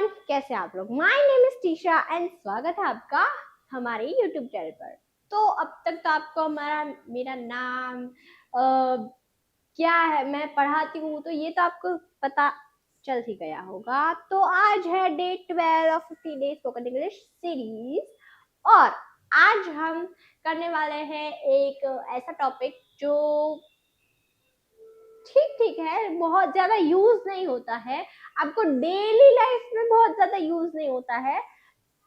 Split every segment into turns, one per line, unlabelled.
Everyone, कैसे आप लोग। My name is Trisha and स्वागत है आपका हमारे यूट्यूब चैनल पर। तो अब तक तो आपको मेरा नाम क्या है, मैं पढ़ाती हूँ, तो ये तो आपको पता चल ही गया होगा। तो आज है day 12 of 50 days spoken English series और आज हम करने वाले हैं एक ऐसा टॉपिक जो ठीक ठीक है, बहुत ज्यादा यूज नहीं होता है, आपको डेली लाइफ में बहुत ज्यादा यूज नहीं होता है,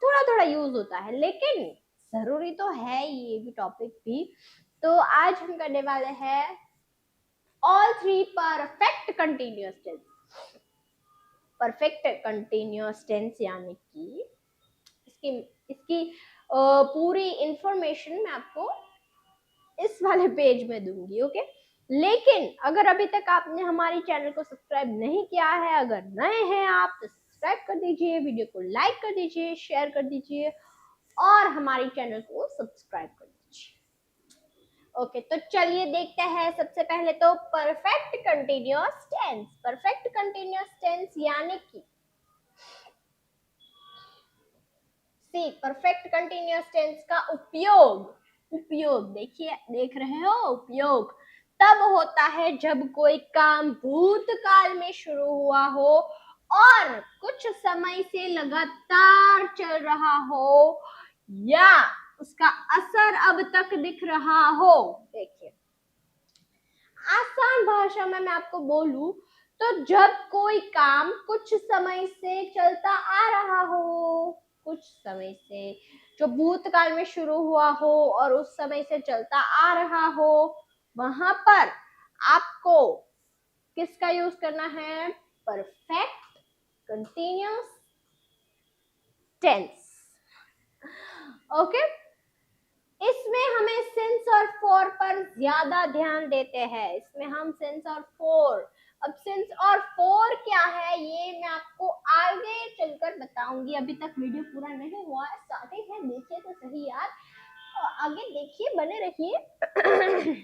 थोड़ा थोड़ा यूज होता है, लेकिन जरूरी तो है ये भी टॉपिक भी। तो आज हम करने वाले हैं all three perfect continuous tense. Perfect continuous tense यानी कि इसकी इसकी पूरी इंफॉर्मेशन मैं आपको इस वाले पेज में दूंगी, ओके। लेकिन अगर अभी तक आपने हमारी चैनल को सब्सक्राइब नहीं किया है, अगर नए हैं आप, तो सब्सक्राइब कर दीजिए, वीडियो को लाइक कर दीजिए, शेयर कर दीजिए और हमारी चैनल को सब्सक्राइब कर दीजिए। ओके, तो चलिए देखते हैं। सबसे पहले तो perfect continuous tense. Perfect continuous tense यानी कि परफेक्ट कंटिन्यूअस टेंस का उपयोग देखिए, देख रहे हो, उपयोग तब होता है जब कोई काम भूतकाल में शुरू हुआ हो और कुछ समय से लगातार चल रहा हो या उसका असर अब तक दिख रहा हो। देखिए, आसान भाषा में मैं आपको बोलूं तो जब कोई काम कुछ समय से चलता आ रहा हो, कुछ समय से, जो भूतकाल में शुरू हुआ हो और उस समय से चलता आ रहा हो, वहां पर आपको किसका यूज करना है? Perfect continuous tense. ओके, इसमें हमें सिंस और फॉर पर ज्यादा ध्यान देते हैं। इसमें हम सिंस और फॉर, अब सिंस और फॉर क्या है ये मैं आपको आगे चलकर बताऊंगी। अभी तक वीडियो पूरा नहीं हुआ है, स्टार्टिंग है, देखिए तो सही यार, तो आगे देखिए, बने रहिए।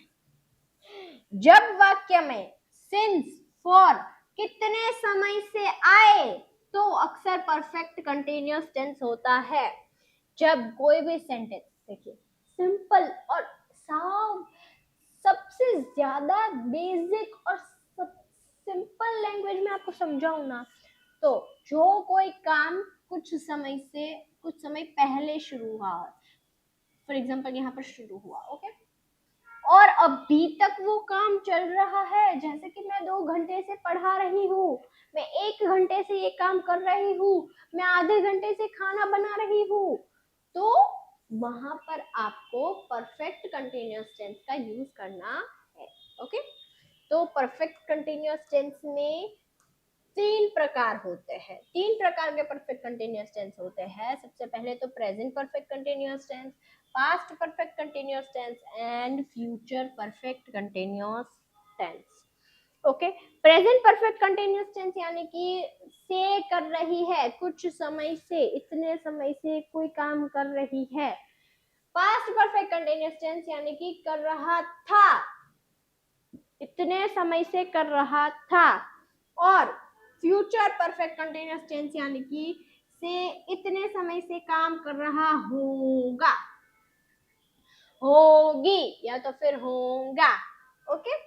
जब वाक्य में सिंस फॉर कितने समय से आए तो अक्सर परफेक्ट कंटिन्यूअस टेंस होता है। जब कोई भी सेंटेंस, देखिए, सिंपल और साफ, सबसे ज्यादा बेसिक और सिंपल लैंग्वेज में आपको समझाऊं ना, तो जो कोई काम कुछ समय पहले शुरू हुआ, फॉर एग्जांपल यहाँ पर शुरू हुआ, ओके, और अभी तक वो काम चल रहा है, जैसे कि मैं 2 घंटे से पढ़ा रही हूँ, मैं 1 घंटे से ये काम कर रही हूँ, मैं आधे घंटे से खाना बना रही हूँ, तो वहां पर आपको परफेक्ट कंटिन्यूअस टेंस का यूज करना है। ओके, तो परफेक्ट कंटिन्यूअस टेंस में 3 प्रकार होते हैं। 3 प्रकार के परफेक्ट कंटिन्यूअस टेंस होते हैं। सबसे पहले तो present perfect continuous tense, past perfect continuous tense and future perfect continuous tense. Okay, present perfect continuous tense यानी कि से कर रही है, कुछ समय से, इतने समय से कोई काम कर रही है। पास्ट परफेक्ट कंटिन्यूअस टेंस यानी कि कर रहा था, इतने समय से कर रहा था। और फ्यूचर परफेक्ट कंटिन्यूअस टेंस यानी कि से इतने समय से काम कर रहा होगा, होगी या तो फिर होगा। ओके,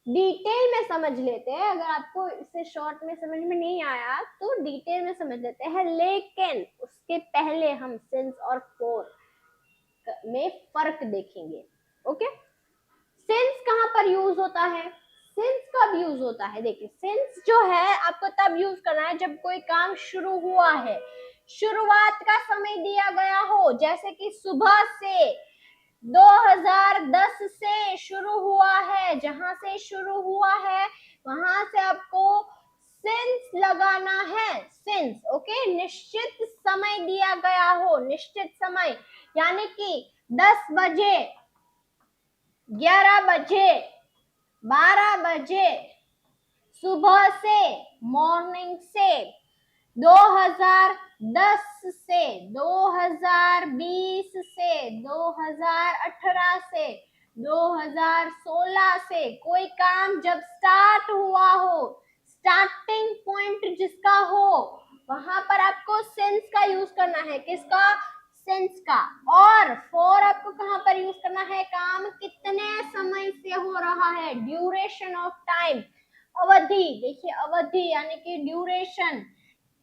डिटेल में समझ लेते हैं। अगर आपको इसे शॉर्ट में समझ में नहीं आया तो डिटेल में समझ लेते हैं, लेकिन उसके पहले हम सिंस और फॉर में फर्क देखेंगे। ओके, सिंस कहां पर यूज होता है, सिंस कब यूज होता है? देखिए, सिंस जो है आपको तब यूज करना है जब कोई काम शुरू हुआ है, शुरुआत का समय दिया गया हो, जैसे कि सुबह से 2010 से शुरू हुआ है, जहां से शुरू हुआ है वहां से आपको सिंस लगाना है। सिंस, ओके, निश्चित समय दिया गया हो, निश्चित समय यानी कि 10 बजे, 11 बजे, 12 बजे, सुबह से, मॉर्निंग से, 2010 से, 2020 से, 2018 से, 2016 से, कोई काम जब स्टार्ट हुआ हो, स्टार्टिंग पॉइंट जिसका हो, वहां पर आपको सिंस का यूज करना है, किसका, सिंस का। और फॉर आपको कहां पर यूज करना है, काम कितने समय से हो रहा है, ड्यूरेशन ऑफ टाइम, अवधि। देखिए अवधि यानी कि ड्यूरेशन।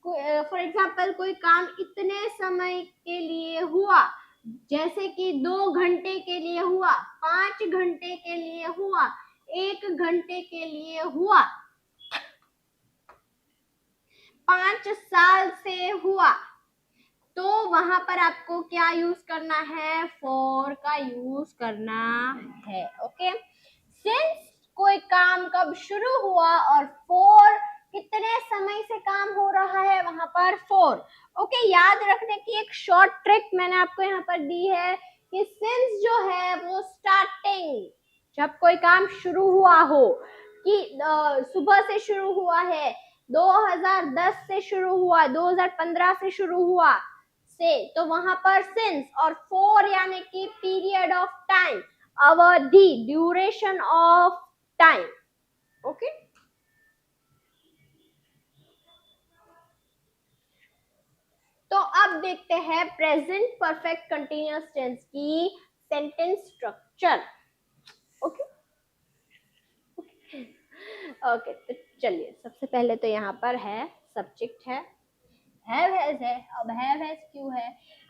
फॉर एग्जाम्पल कोई काम इतने समय के लिए हुआ, जैसे कि 2 घंटे के लिए हुआ, 5 घंटे के लिए हुआ, 1 घंटे के लिए हुआ, 5 साल से हुआ, तो वहां पर आपको क्या यूज करना है, फॉर का यूज करना है। ओके, सिंस कोई काम कब शुरू हुआ, और फॉर कितने समय से काम हो रहा है, वहां पर फॉर। ओके, याद रखने की एक शॉर्ट ट्रिक मैंने आपको यहाँ पर दी है कि सिंस जो है वो स्टार्टिंग, जब कोई काम शुरू हुआ हो, कि सुबह से शुरू हुआ है, 2010 से शुरू हुआ, 2015 से शुरू हुआ से, तो वहां पर सिंस और फॉर यानी कि पीरियड ऑफ टाइम, अवधि, ड्यूरेशन ऑफ टाइम। ओके, तो अब देखते हैं प्रेजेंट परफेक्ट कंटीन्यूअस टेंस की सेंटेंस स्ट्रक्चर। ओके ओके, तो चलिए सबसे पहले तो यहाँ पर है सब्जेक्ट है, हैव हैज है। अब हैव हैज क्यों है,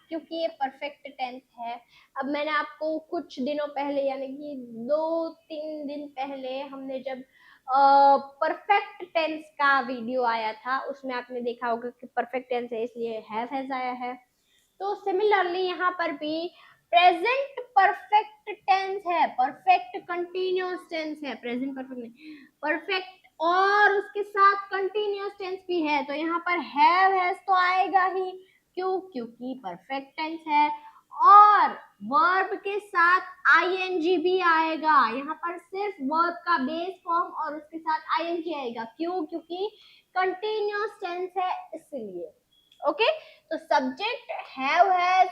क्योंकि ये परफेक्ट टेंस है। अब मैंने आपको कुछ दिनों पहले यानी कि 2-3 दिन पहले हमने जब परफेक्ट टेंस का वीडियो आया था, उसमें आपने देखा होगा कि परफेक्ट टेंस है इसलिए हैव हैज आया है। तो सिमिलरली यहाँ पर भी प्रेजेंट परफेक्ट टेंस है, परफेक्ट कंटिन्यूअस टेंस है, प्रेजेंट परफेक्ट नहीं, परफेक्ट और उसके साथ कंटिन्यूअस टेंस भी है, तो यहाँ पर हैव हैज तो आएगा ही। क्यों, क्योंकि परफेक्ट टेंस है। और वर्ब के साथ आईएनजी भी आएगा, यहाँ पर सिर्फ वर्ब का बेस फॉर्म और उसके साथ आईएनजी आएगा। क्यों, क्योंकि कंटिन्यूअस टेंस है इसलिए। ओके, तो सब्जेक्ट हैव हैज,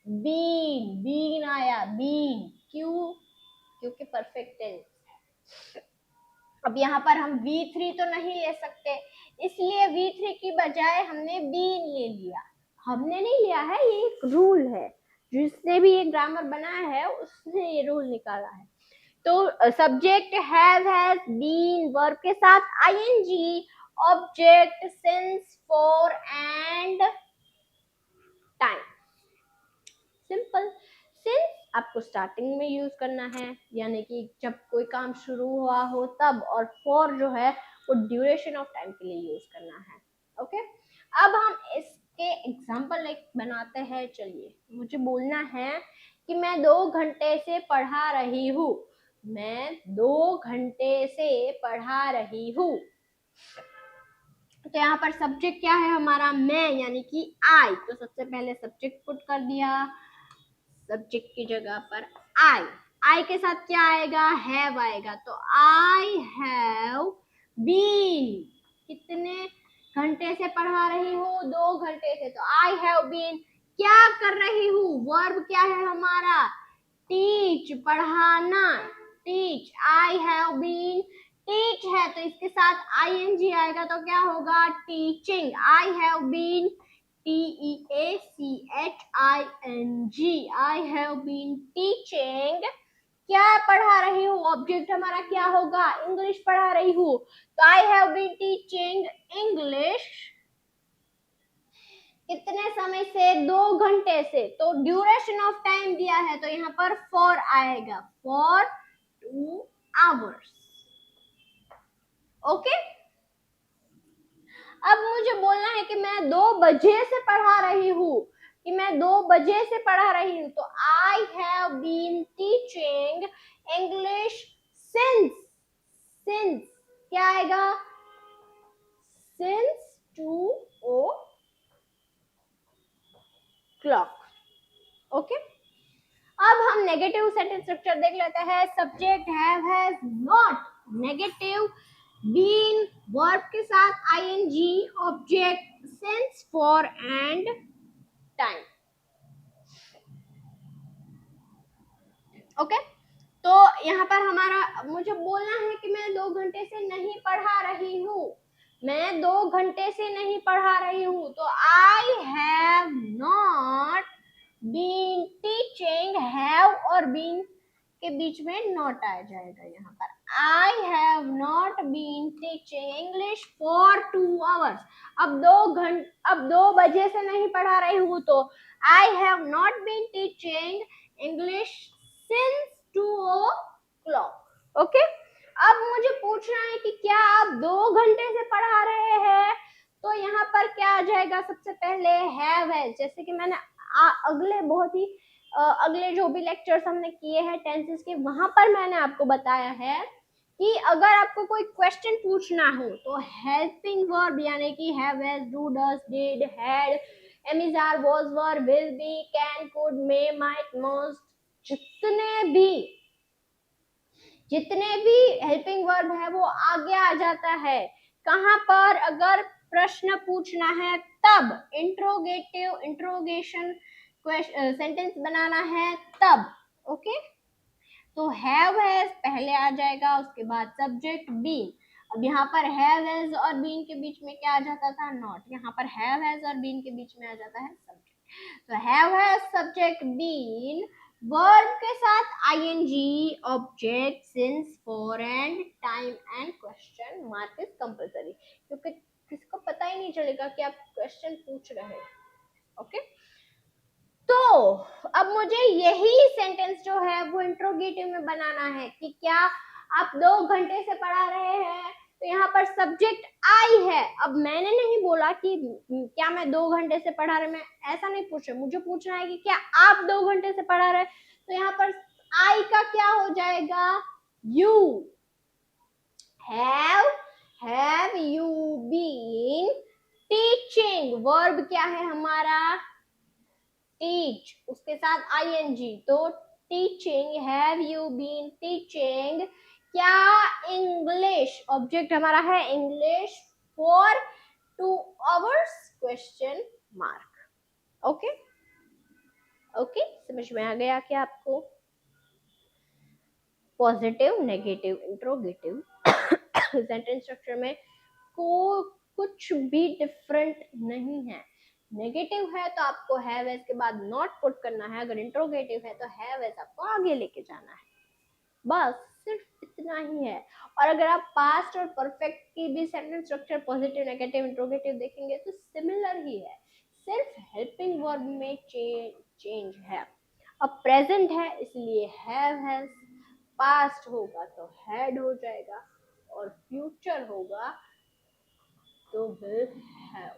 बीन आया, बीन। क्यों, क्योंकि परफेक्ट टेंस। अब यहाँ पर हम V3 तो नहीं ले सकते, इसलिए V3 की बजाय हमने बीन ले लिया। हमने नहीं लिया है, ये एक रूल है, जिसने भी ये ग्रामर बनाया है उसने ये रूल निकाला है। तो subject have has, been, verb के साथ ING, object since, for and time. Simple. Since आपको स्टार्टिंग में यूज करना है, यानी कि जब कोई काम शुरू हुआ हो तब, और फॉर जो है वो ड्यूरेशन ऑफ टाइम के लिए यूज करना है। ओके, अब हम इसके एग्जांपल एक बनाते हैं। चलिए, मुझे बोलना है कि मैं 2 घंटे से पढ़ा रही हूँ, मैं 2 घंटे से पढ़ा रही हूँ। तो यहाँ पर सब्जेक्ट क्या है हमारा, मैं, यानी कि आई। तो सबसे पहले सब्जेक्ट पुट कर दिया, सब्जेक्ट की जगह पर आई। आई के साथ क्या आएगा, हैव आएगा। तो आई हैव बीन, कितने घंटे से पढ़ा रही हूँ, 2 घंटे से। तो आई हैव बीन क्या कर रही हूँ, वर्ब क्या है हमारा, टीच, पढ़ाना, teach. I have been teach है तो इसके साथ आईएनजी आएगा, तो क्या होगा, teaching. I have been TEACHING, I have been teaching. क्या पढ़ा रही हूँ, ऑब्जेक्ट हमारा क्या होगा, इंग्लिश पढ़ा रही हूँ। तो I have been teaching English, कितने समय से, 2 घंटे से। तो ड्यूरेशन ऑफ टाइम दिया है तो यहाँ पर फॉर आएगा, फॉर 2 hours। ओके, अब मुझे बोलना है कि मैं 2 बजे से पढ़ा रही हूँ, कि मैं 2 बजे से पढ़ा रही हूँ। तो I have been teaching English since, since क्या आएगा, सिंस 2 o'clock। ओके, अब हम नेगेटिव सेंटेंस स्ट्रक्चर देख लेते हैं। Subject have has not, negative, been, verb के साथ ING, object since, for and time. Okay, तो यहाँ पर हमारा, मुझे बोलना है कि मैं 2 घंटे से नहीं पढ़ा रही हूँ, मैं 2 घंटे से नहीं पढ़ा रही हूँ, तो I have not been teaching, have और बीन के बीच में नॉट आ जाएगा यहाँ पर। I have not been teaching English for 2 hours. अब 2 बजे से नहीं पढ़ा रही हूँ, तो I have not been teaching English since 2 o'clock। Okay, अब मुझे पूछना है कि क्या आप 2 घंटे से पढ़ा रहे हैं, तो यहाँ पर क्या आ जाएगा, सबसे पहले हैव है। जैसे कि मैंने अगले बहुत ही अगले जो भी लेक्चर्स हमने किए हैं टेंसेस के, वहां पर मैंने आपको बताया है कि अगर आपको कोई क्वेश्चन पूछना हो तो हेल्पिंग वर्ब यानी कि have, has, do, does, did, had, am is, are, was, were, will be, can, could, may, might, most, जितने भी हेल्पिंग वर्ब है वो आगे आ जाता है। कहां पर, अगर प्रश्न पूछना है तब, इंट्रोगेटिव इंट्रोगेशन सेंटेंस बनाना है तब। ओके, तो हैव हैज पहले आ जाएगा, उसके बाद सब्जेक्ट बीन। अब यहाँ पर हैव हैज और बीन के बीच में क्या आ जाता था, नॉट। यहाँ पर हैव हैज और बीन के बीच में आ जाता है सब्जेक्ट। तो have has subject been, verb के साथ ING, object, since, for and time and question mark is compulsory, क्योंकि किसको पता ही नहीं चलेगा कि आप क्वेश्चन पूछ रहे हैं। ओके, तो अब मुझे यही सेंटेंस जो है वो इंट्रोगेटिव में बनाना है कि क्या आप 2 घंटे से पढ़ा रहे हैं, तो यहाँ पर सब्जेक्ट आई है। अब मैंने नहीं बोला कि क्या मैं 2 घंटे से पढ़ा रहे, मैं ऐसा नहीं पूछ रहा, मुझे पूछना है कि क्या आप 2 घंटे से पढ़ा रहे, तो यहाँ पर आई का क्या हो जाएगा, you. Have you been teaching, verb क्या है हमारा, टीच, उसके साथ आईएनजी, तो teaching, have you been teaching क्या इंग्लिश, ऑब्जेक्ट हमारा है English, for 2 hours, question mark. Okay, okay, समझ में आ गया क्या आपको। Positive, negative, interrogative sentence structure में को कुछ भी डिफरेंट नहीं है। नेगेटिव है तो आपको हैव हैज के बाद नॉट पुट करना है, अगर इंट्रोगेटिव है तो हैव हैज आपको आगे लेके जाना है, बस सिर्फ इतना ही है। और अगर आप पास्ट और परफेक्ट की भी sentence structure positive, negative, interrogative देखेंगे तो सिमिलर ही है, सिर्फ हेल्पिंग वर्ब में चेंज है। अब प्रेजेंट है इसलिए हैव हैज, पास्ट होगा तो हैड हो जाएगा, और फ्यूचर होगा तो विल हैव।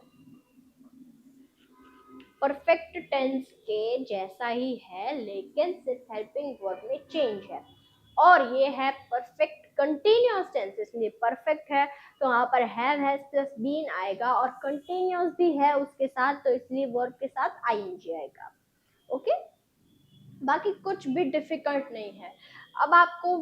परफेक्ट टेंस के जैसा ही है, लेकिन सिर्फ हेल्पिंग वर्ब में चेंज है, और ये है परफेक्ट कंटिन्यूअस टेंस, इसलिए परफेक्ट है तो वहां पर हैव हैज प्लस बीन आएगा, और कंटिन्यूअस भी है उसके साथ, तो इसलिए वर्ब के साथ आईएनजी आएगा। ओके, बाकी कुछ भी डिफिकल्ट नहीं है। अब आपको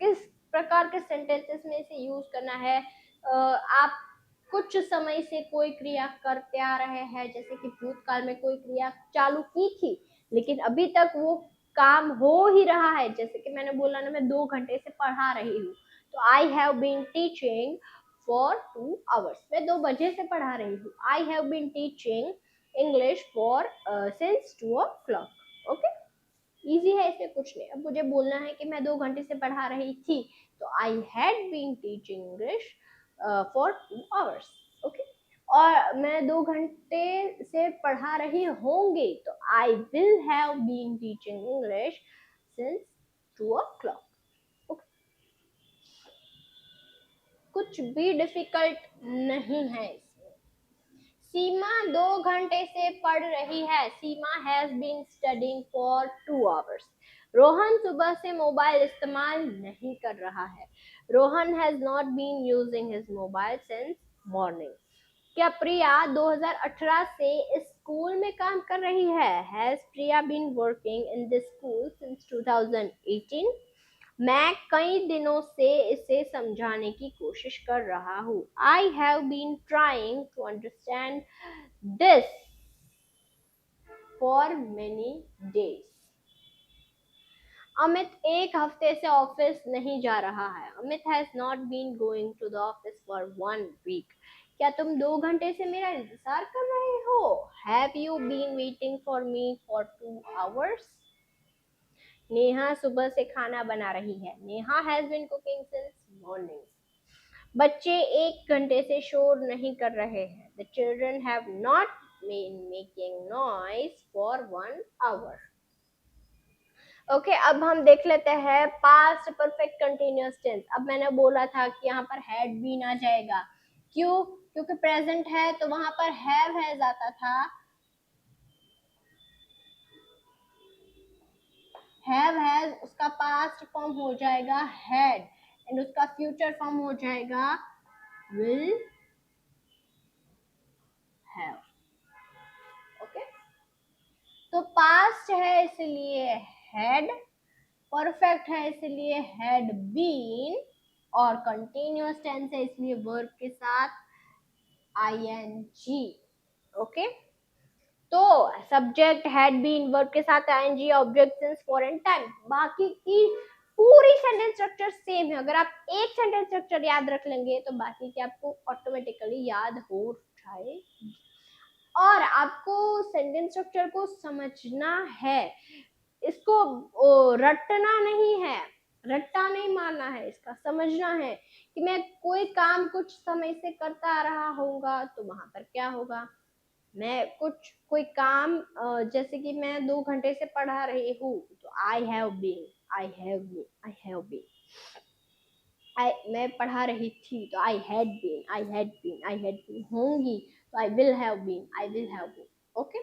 किस प्रकार के सेंटेंसेस में इसे यूज करना है, आप कुछ समय से कोई क्रिया करते आ रहे हैं, जैसे कि भूतकाल में कोई क्रिया चालू की थी लेकिन अभी तक वो काम हो ही रहा है, जैसे कि मैंने बोला ना, मैं 2 घंटे से पढ़ा रही हूँ, तो I have been teaching for 2 hours, मैं 2 बजे से पढ़ा रही हूँ। I have been teaching English for since 2 o'clock। Okay, easy है, इसमें कुछ नहीं। अब मुझे बोलना है कि मैं 2 घंटे से पढ़ा रही थी, तो I had been teaching English for 2 hours. Okay, और मैं 2 घंटे से पढ़ा रही होंगी, तो I will have been teaching English since 2 o'clock। Okay, कुछ भी डिफिकल्ट नहीं है इसमें। सीमा 2 घंटे से पढ़ रही है, Seema has been studying for 2 hours. Rohan सुबह से मोबाइल इस्तेमाल नहीं कर रहा है, Rohan has not been using his mobile since morning. क्या प्रिया 2018 से इस स्कूल में काम कर रही है, has Priya been working in this school since 2018। मैं कई दिनों से इसे समझाने की कोशिश कर रहा हूँ, I have been trying to understand this for many days. Amit एक हफ्ते से ऑफिस नहीं जा रहा है। Amit has not been going to the office for 1 week. क्या तुम 2 घंटे से मेरा इंतजार कर रहे हो? Have you been waiting for me for 2 hours? Neha सुबह से खाना बना रही है। Neha has been cooking since morning. बच्चे 1 घंटे से शोर नहीं कर रहे हैं। The children have not been making noise for 1 hour. Okay, अब हम देख लेते हैं पास्ट परफेक्ट कंटिन्यूअस टेंस। अब मैंने बोला था कि यहाँ पर हैड बीन आ जाएगा। क्यों? क्योंकि प्रेजेंट है तो वहां पर हैव हैज आता था। हैव हैज उसका पास्ट फॉर्म हो जाएगा हैड, एंड उसका फ्यूचर फॉर्म हो जाएगा विल हैव। ओके, तो पास्ट है इसलिए हैड, परफेक्ट है इसलिए हैड बीन, और कंटिन्यूअस टेंस है इसलिए वर्ब के साथ ing। ओके, तो सब्जेक्ट हैड बीन, वर्ब के साथ ing, object since foreign time. बाकी की पूरी सेंटेंस स्ट्रक्चर सेम है। अगर आप एक सेंटेंस स्ट्रक्चर याद रख लेंगे तो बाकी के आपको ऑटोमेटिकली याद हो जाए। और आपको सेंटेंस स्ट्रक्चर को समझना है, इसको रटना नहीं है, रट्टा नहीं मारना है, इसका समझना है कि मैं कोई काम कुछ समय से करता आ रहा होगा तो वहां पर क्या होगा। मैं कोई काम जैसे कि मैं 2 घंटे से पढ़ा रही हूँ तो I have been, I have been, I have been. मैं पढ़ा रही थी तो I had been, I had been, I had been. होंगी तो I will have been, I will have been. Okay,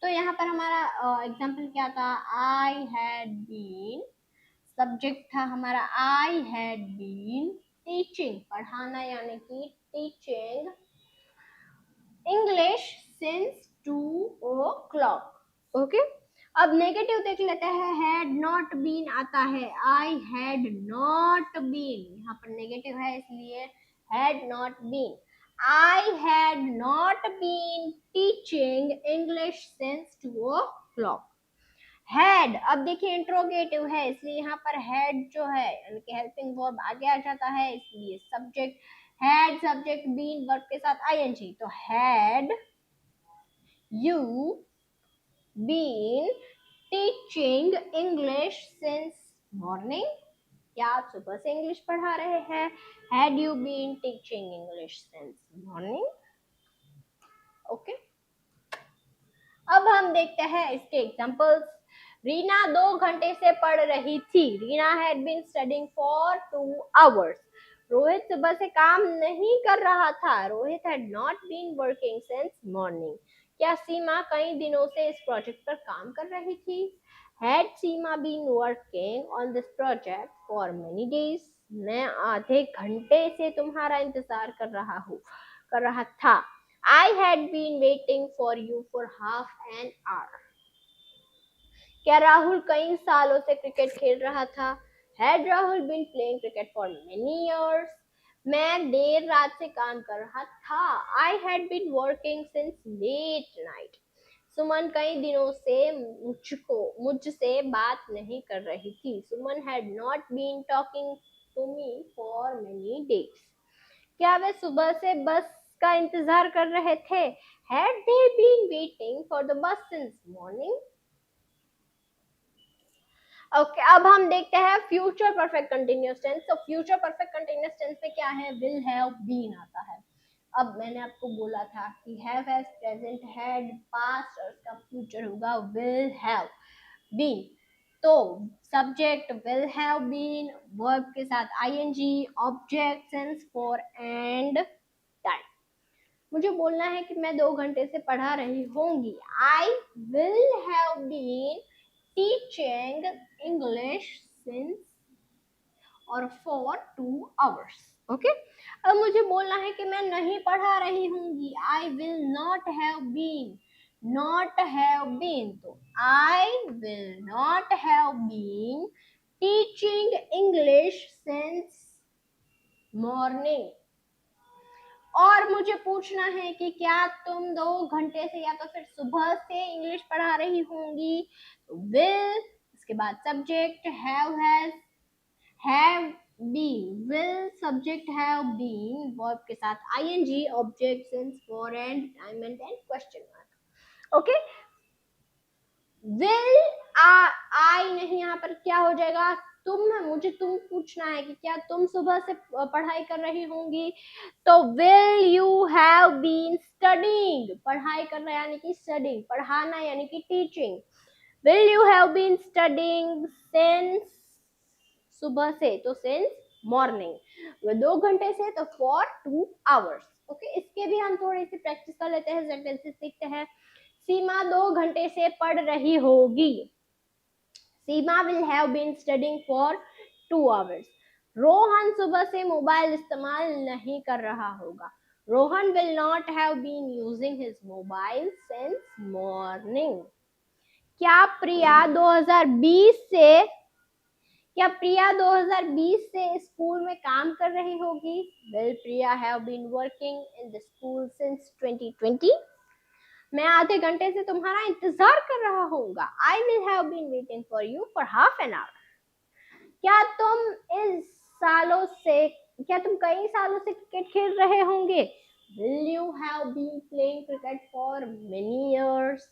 तो यहाँ पर हमारा एग्जाम्पल क्या था? आई हैड बीन, सब्जेक्ट था हमारा आई हैड बीन टीचिंग, पढ़ाना यानी कि teaching English since 2 o'clock। Okay, अब नेगेटिव देख लेते हैं। हैड नॉट बीन आता है, आई हैड नॉट बीन, यहाँ पर नेगेटिव है इसलिए had not been. I had not been teaching English since 2 o'clock। Had, अब देखिए इंट्रोगेटिव है इसलिए यहाँ पर हैड जो है यानी कि हेल्पिंग वर्ब आगे आ जाता है, इसलिए subject had, subject been, verb के साथ आईएनजी। तो had you been teaching English since morning? क्या आप सुबह से इंग्लिश पढ़ा रहे हैं? Had you been teaching English since morning? ओके, अब हम देखते हैं इसके एग्जांपल्स। रीना 2 घंटे से पढ़ रही थी। Reena had been studying for 2 hours। Rohit सुबह से काम नहीं कर रहा था। Rohit had not been working since morning. क्या सीमा कई दिनों से इस प्रोजेक्ट पर काम कर रही थी? Had Seema been working on this project for many days? मैं आधे घंटे से तुम्हारा इंतजार कर रहा था। I had been waiting for you for half an hour। क्या राहुल कई सालों से क्रिकेट खेल रहा था? Had Rahul been playing cricket for many years? मैं देर रात से काम कर रहा था। I had been working since late night। सुमन कई दिनों से मुझसे बात नहीं कर रही थी। सुमन had not been talking to me for many days। क्या वे सुबह से बस का इंतजार कर रहे थे? Had they been waiting for the bus since morning? Okay, अब हम देखते हैं फ्यूचर परफेक्ट कंटिन्यूअस टेंस। तो फ्यूचर परफेक्ट कंटिन्यूअस टेंस में क्या है? विल हैव बीन आता है। अब मैंने आपको बोला था कि have has present, had past, और उसका फ्यूचर होगा विल हैव बीन। तो subject will have been, verb के साथ ING, object since for and time. मुझे बोलना है कि मैं 2 घंटे से पढ़ा रही होंगी। I will have been teaching English since और फॉर 2 hours। ओके, अब मुझे बोलना है कि मैं नहीं पढ़ा रही होंगी। I will not have been, not have been, तो I will not have been teaching English since morning. और मुझे पूछना है कि क्या तुम 2 घंटे से या तो फिर सुबह से इंग्लिश पढ़ा रही होंगी? विल उसके बाद subject have been, will subject have been, verb के साथ ING, object since for and time and then question mark. Okay, will I नहीं, यहाँ पर क्या हो जाएगा, तुम, मुझे तुम पूछना है कि क्या तुम सुबह से पढ़ाई कर रही होंगी, तो will you have been studying, पढ़ाई करना यानी कि स्टडिंग, पढ़ाना यानी कि teaching, will you have been studying since, सुबह से तो सिंस मॉर्निंग, 2 घंटे से तो फॉर 2 आवर्स। ओके, इसके भी हम थोड़ी सी प्रैक्टिस कर लेते हैं, सेंटेंसेस सीखते हैं। सीमा 2 घंटे से पढ़ रही होगी, Seema will have been studying for 2 hours. Rohan सुबह से मोबाइल इस्तेमाल नहीं कर रहा होगा, Rohan will not have been using his mobile since morning. क्या प्रिया 2020 से स्कूल में काम कर रही होगी, will Priya have been working in the school since 2020। मैं आधे घंटे से तुम्हारा इंतजार कर रहा होऊंगा, I will have been waiting for you for half an hour. क्या तुम कई सालों से क्रिकेट खेल रहे होंगे, will you have been playing cricket for many years.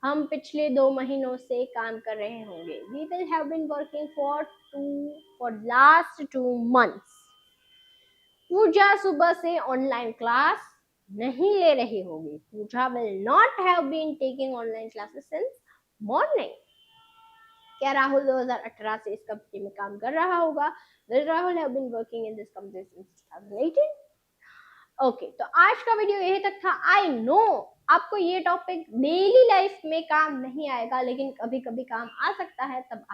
हम पिछले 2 महीनों से काम कर रहे होंगे, we will have been working for last 2 months। Pooja सुबह से ऑनलाइन क्लास नहीं ले रही होगी, Pooja will not have been taking online classes since morning. क्या राहुल 2018 से इस कंपनी में काम कर रहा होगा, will Rahul have been working in this company since 2018। Okay, तो आज का वीडियो यही तक था। आई नो आपको ये टॉपिक डेली लाइफ में काम नहीं आएगा, लेकिन कभी कभी काम आ सकता है, तब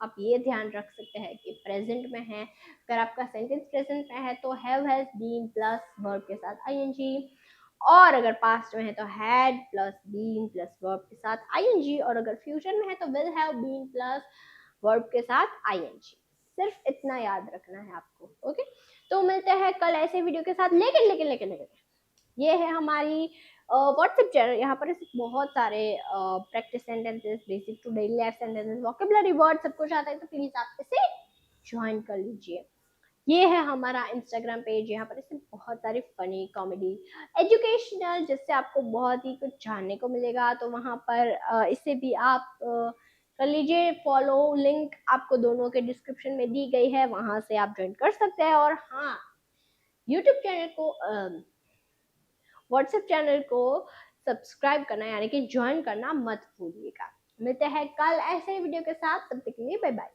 आप ये ध्यान रख सकते हैं कि प्रेजेंट में है, अगर आपका सेंटेंस प्रेजेंट में है तो have has been plus verb के साथ आईएनजी, और अगर पास्ट में है तो had plus been plus verb के साथ आईएनजी, और अगर फ्यूचर में है तो will have been plus verb के साथ आईएनजी। सिर्फ इतना याद रखना है आपको। ओके, तो मिलते हैं कल ऐसे वीडियो के साथ। लेकिन ये है हमारी व्हाट्सएप चैनल, यहाँ पर बहुत सारे practice sentences, basic to daily life sentences, vocabulary word सब कुछ आता है, तो प्लीज आप इसे ज्वाइन कर लीजिए। ये है हमारा इंस्टाग्राम पेज, यहाँ पर इससे बहुत सारी फनी, कॉमेडी, एजुकेशनल, जिससे आपको बहुत ही कुछ जानने को मिलेगा, तो वहाँ पर इसे भी आप कर लीजिए फॉलो। लिंक आपको दोनों के डिस्क्रिप्शन में दी गई है, वहां से आप ज्वाइन कर सकते हैं। और हाँ, यूट्यूब चैनल को, व्हाट्सएप चैनल को सब्सक्राइब करना यानी कि ज्वाइन करना मत भूलिएगा। मिलते हैं कल ऐसे वीडियो के साथ, तब तक के लिए बाय बाय।